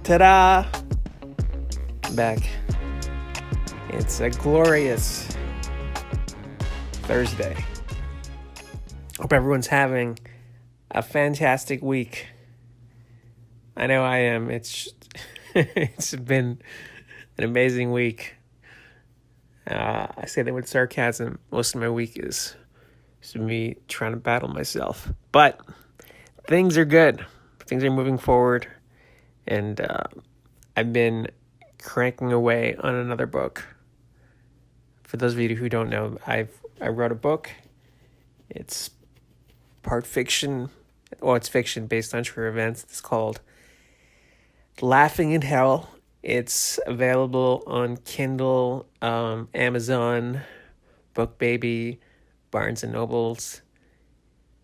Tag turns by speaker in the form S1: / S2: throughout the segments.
S1: Ta-da! I'm back. It's a glorious Thursday. Hope everyone's having a fantastic week. I know I am. It's been an amazing week. I say that with sarcasm. Most of my week is me trying to battle myself. But things are good. Things are moving forward. And I've been cranking away on another book. For those of you who don't know, I wrote a book. It's part fiction. Well, it's fiction based on true events. It's called Laughing in Hell. It's available on Kindle, Amazon, BookBaby, Barnes & Nobles.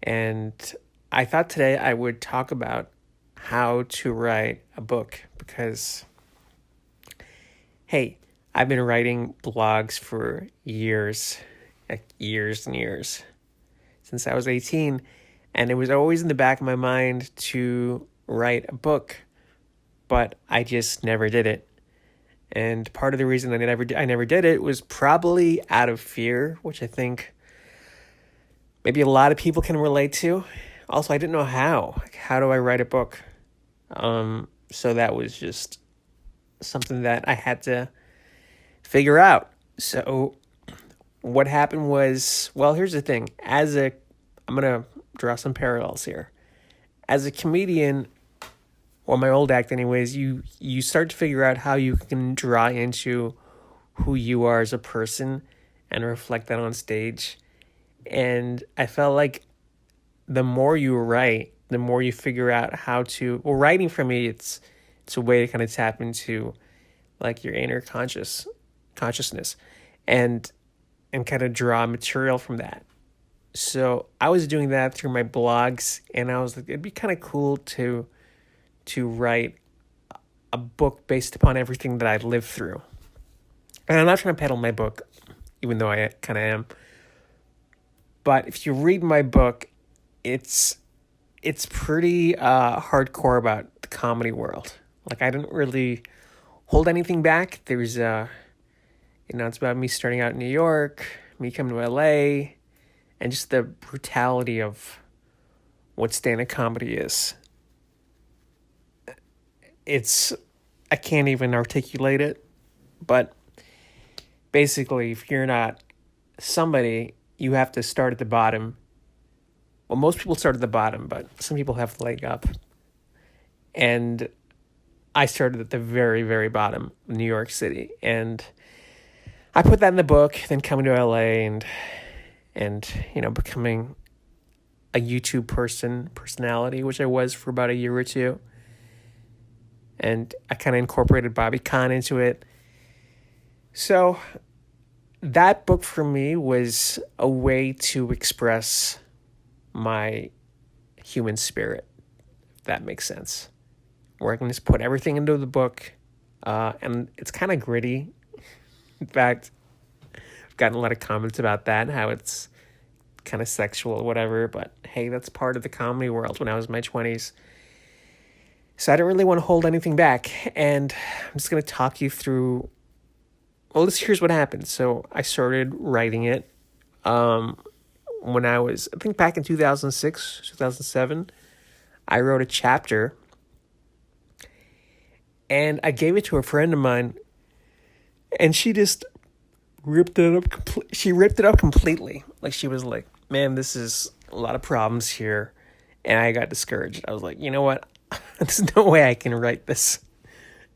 S1: And I thought today I would talk about how to write a book because, hey, I've been writing blogs for years and years, since I was 18, and it was always in the back of my mind to write a book, but I just never did it. And part of the reason I never did it was probably out of fear, which I think maybe a lot of people can relate to. Also, I didn't know how. Like, how do I write a book? So that was just something that I had to figure out. So what happened was, well, here's the thing. I'm going to draw some parallels here. As a comedian, or my old act anyways, you start to figure out how you can draw into who you are as a person and reflect that on stage. And I felt like the more you write, the more you figure out how to, well, writing for me, it's a way to kind of tap into like your inner consciousness and kind of draw material from that. So I was doing that through my blogs, and I was like, it'd be kind of cool to write a book based upon everything that I lived through. And I'm not trying to peddle my book, even though I kind of am. But if you read my book, it's pretty hardcore about the comedy world. Like, I didn't really hold anything back. There's it's about me starting out in New York, me coming to LA, and just the brutality of what stand-up comedy is. I can't even articulate it, but basically, if you're not somebody, you have to start at the bottom. Well, most people start at the bottom, but some people have the leg up. And I started at the very, very bottom of New York City. And I put that in the book, then coming to LA and becoming a YouTube personality, which I was for about a year or two. And I kind of incorporated Bobby Kahn into it. So that book for me was a way to express my human spirit, if that makes sense. Where I can just put everything into the book, and it's kind of gritty. In fact, I've gotten a lot of comments about that, how it's kind of sexual or whatever, but hey, that's part of the comedy world when I was in my 20s. So I didn't really want to hold anything back, and I'm just going to talk you through, well, here's what happened. So I started writing it when I was, I think back in 2006, 2007, I wrote a chapter, and I gave it to a friend of mine, and she just ripped it up. She ripped it up completely. Like, she was like, man, this is a lot of problems here. And I got discouraged. I was like, you know what? There's no way I can write this.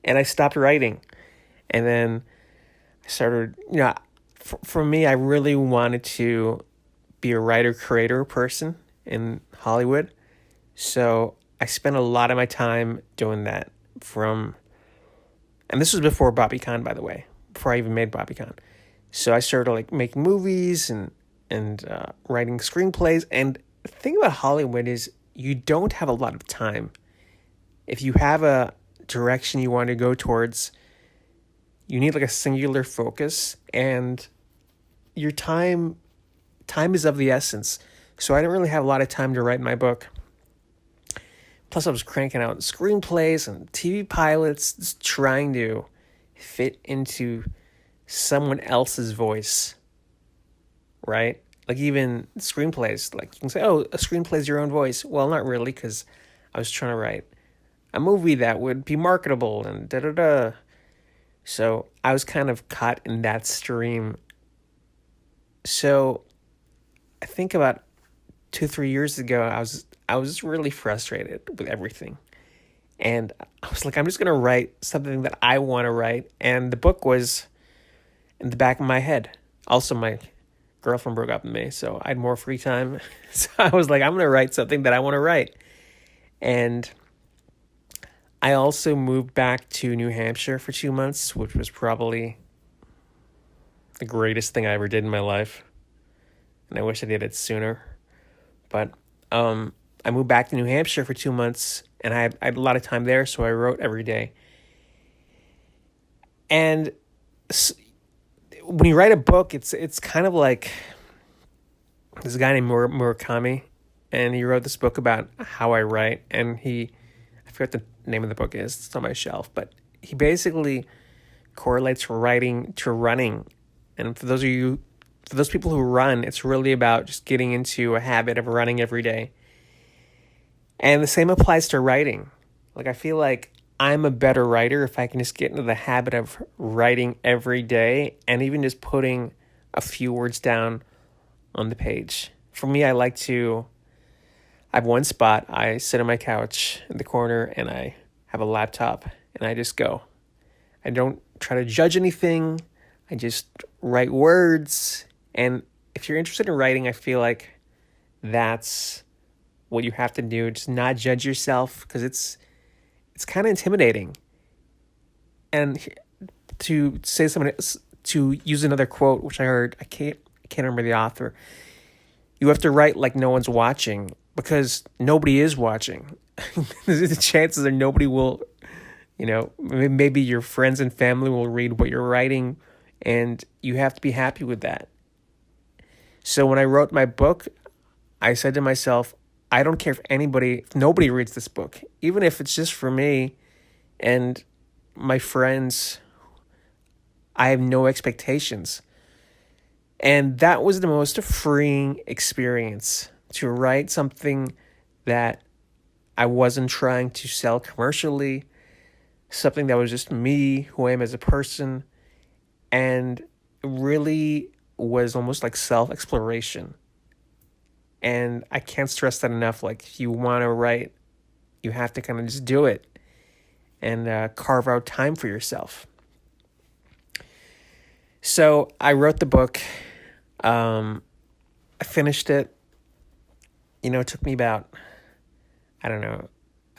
S1: And I stopped writing. And then I started, for me, I really wanted to be a writer-creator person in Hollywood. So I spent a lot of my time doing that and this was before Bobby Kahn, by the way, before I even made Bobby Kahn. So I started making movies and writing screenplays. And the thing about Hollywood is you don't have a lot of time. If you have a direction you want to go towards, you need a singular focus, and your time is of the essence. So I didn't really have a lot of time to write my book. Plus, I was cranking out screenplays and TV pilots, just trying to fit into someone else's voice, right? Like even screenplays, like you can say, oh, a screenplay is your own voice. Well, not really, because I was trying to write a movie that would be marketable and da da da. So I was kind of caught in that stream. So I think about 2-3 years ago, I was really frustrated with everything. And I was like, I'm just going to write something that I want to write. And the book was in the back of my head. Also, my girlfriend broke up with me, so I had more free time. So I was like, I'm going to write something that I want to write. And I also moved back to New Hampshire for 2 months, which was probably the greatest thing I ever did in my life. And I wish I did it sooner. But I moved back to New Hampshire for 2 months, and I had a lot of time there, so I wrote every day. And when you write a book, it's kind of like this guy named Murakami, and he wrote this book about how I write, and I forget the name of the book is, it's on my shelf, but he basically correlates writing to running. And for those people who run, it's really about just getting into a habit of running every day. And the same applies to writing. Like, I feel like I'm a better writer if I can just get into the habit of writing every day and even just putting a few words down on the page. For me, I have one spot. I sit on my couch in the corner and I have a laptop and I just go. I don't try to judge anything. I just write words. And if you're interested in writing, I feel like that's what you have to do. Just not judge yourself, because it's kind of intimidating. And to say something, to use another quote, which I heard, I can't remember the author. You have to write like no one's watching, because nobody is watching. The chances are nobody will, maybe your friends and family will read what you're writing, and you have to be happy with that. So when I wrote my book, I said to myself, I don't care if nobody reads this book, even if it's just for me and my friends. I have no expectations. And that was the most freeing experience, to write something that I wasn't trying to sell commercially, something that was just me, who I am as a person, and really was almost like self-exploration. And I can't stress that enough. Like, if you want to write, you have to kind of just do it and carve out time for yourself. So I wrote the book. I finished it. It took me about, I don't know,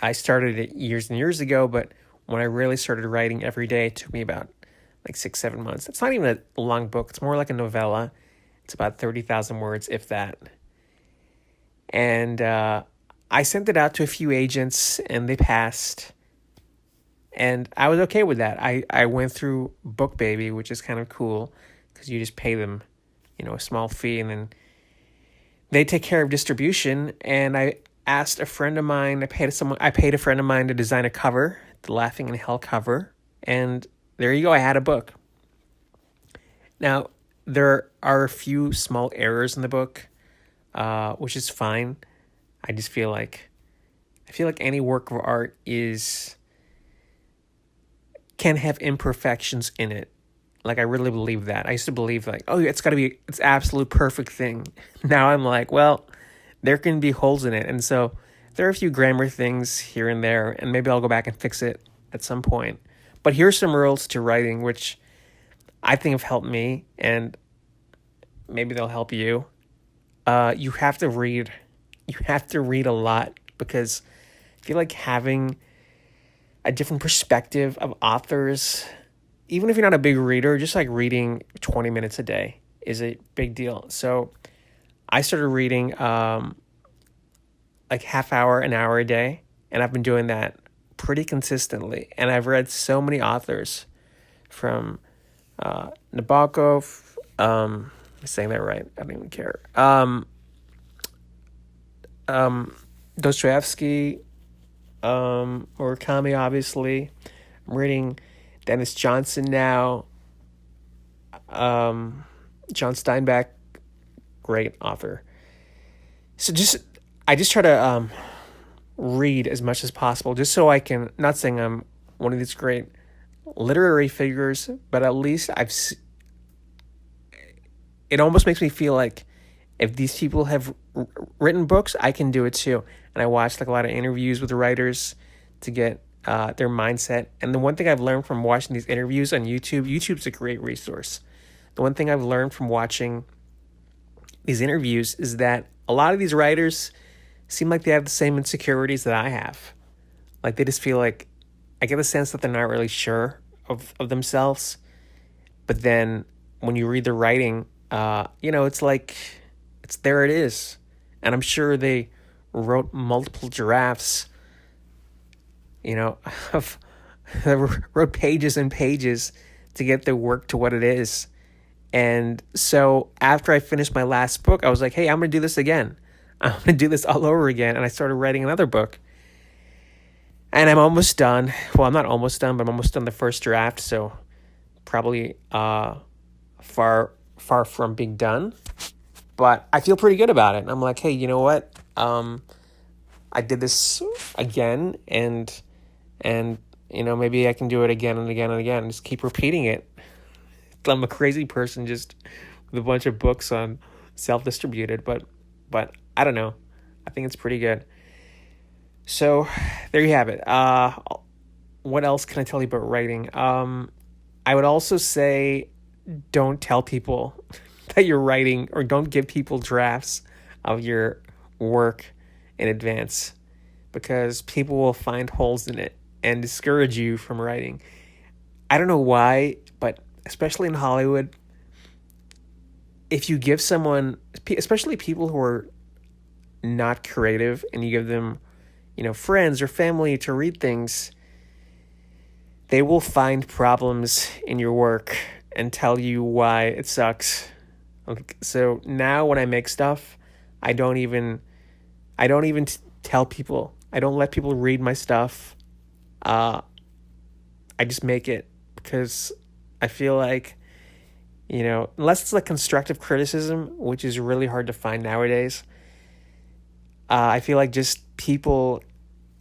S1: I started it years and years ago, but when I really started writing every day, it took me about like 6-7 months. It's not even a long book. It's more like a novella. It's about 30,000 words, if that. And I sent it out to a few agents, and they passed. And I was okay with that. I went through BookBaby, which is kind of cool, because you just pay them, a small fee, and then they take care of distribution. And I asked a friend of mine, I paid a friend of mine to design a cover, the Laughing in Hell cover. And there you go, I had a book. Now, there are a few small errors in the book, which is fine. I feel like any work of art can have imperfections in it. Like, I really believe that. I used to believe like, oh, it's absolute perfect thing. Now I'm like, well, there can be holes in it. And so there are a few grammar things here and there, and maybe I'll go back and fix it at some point. But here's some rules to writing, which I think have helped me, and maybe they'll help you. You have to read. You have to read a lot, because I feel like having a different perspective of authors, even if you're not a big reader, just like reading 20 minutes a day is a big deal. So I started reading like half hour, an hour a day, and I've been doing that pretty consistently. And I've read so many authors, from Nabokov, I'm saying that right, I don't even care. Dostoevsky, Murakami, obviously. I'm reading Dennis Johnson now. John Steinbeck, great author. So I just try to read as much as possible, just so I can. Not saying I'm one of these great literary figures, but at least it almost makes me feel like if these people have written books, I can do it too. And I watched like a lot of interviews with writers to get their mindset. And the one thing I've learned from watching these interviews on YouTube's a great resource. The one thing I've learned from watching these interviews is that a lot of these writers seem like they have the same insecurities that I have. Like they just feel like, I get the sense that they're not really sure of themselves. But then when you read the writing, it's like, there it is. And I'm sure they wrote multiple drafts, of wrote pages and pages to get their work to what it is. And so after I finished my last book, I was like, hey, I'm going to do this again. I'm going to do this all over again. And I started writing another book. And I'm almost done. Well, I'm not almost done, but I'm almost done the first draft. So probably far from being done. But I feel pretty good about it. And I'm like, hey, you know what? I did this again, and maybe I can do it again and again and again. Just keep repeating it. I'm a crazy person just with a bunch of books on self-distributed, but I don't know. I think it's pretty good. So there you have it. What else can I tell you about writing? I would also say don't tell people that you're writing, or don't give people drafts of your work in advance, because people will find holes in it and discourage you from writing. I don't know why, but especially in Hollywood, if you give someone, especially people who are not creative, and you give them, friends or family to read things, they will find problems in your work and tell you why it sucks. So now when I make stuff, I don't even tell people. I don't let people read my stuff. I just make it because I feel like, unless it's like constructive criticism, which is really hard to find nowadays, I feel like just people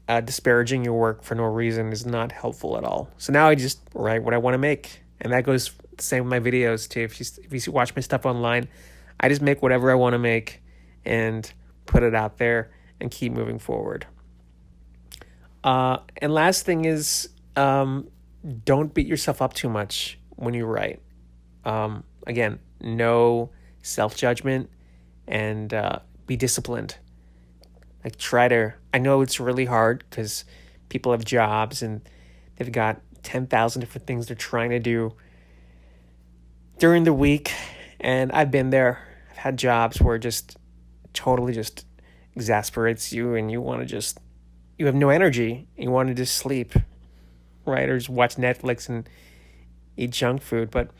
S1: disparaging your work for no reason is not helpful at all. So now I just write what I want to make. And that goes the same with my videos too. If you watch my stuff online, I just make whatever I want to make and put it out there and keep moving forward. And last thing is, don't beat yourself up too much when you write. Again, no self-judgment, and be disciplined. Like I know it's really hard because people have jobs and they've got 10,000 different things they're trying to do during the week. And I've been there. I've had jobs where it just totally just exasperates you, and you have no energy. You want to just sleep, right? Or just watch Netflix and eat junk food. But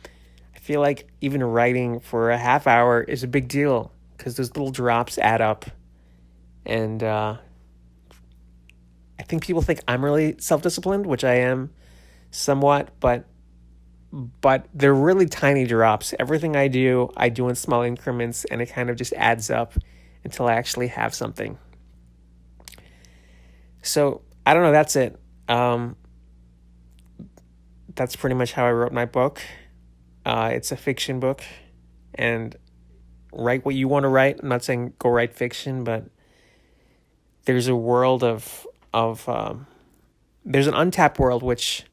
S1: I feel like even writing for a half hour is a big deal, because those little drops add up. And I think people think I'm really self-disciplined, which I am somewhat, but they're really tiny drops. Everything I do in small increments, and it kind of just adds up until I actually have something. So I don't know. That's it. That's pretty much how I wrote my book. It's a fiction book, and write what you want to write. I'm not saying go write fiction, but there's a world of there's an untapped world which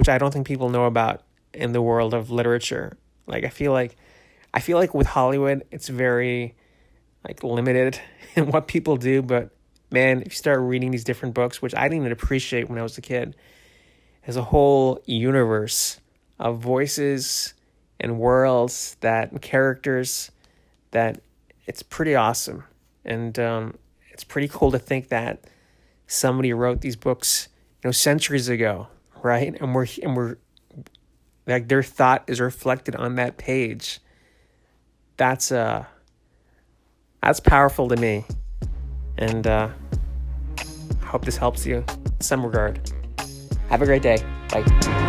S1: I don't think people know about in the world of literature. Like I feel like with Hollywood, it's very like limited in what people do. But man, if you start reading these different books, which I didn't even appreciate when I was a kid, there's a whole universe of voices and worlds and characters that it's pretty awesome. And it's pretty cool to think that somebody wrote these books, centuries ago, right? And we're like, their thought is reflected on that page. That's powerful to me. And hope this helps you in some regard. Have a great day. Bye.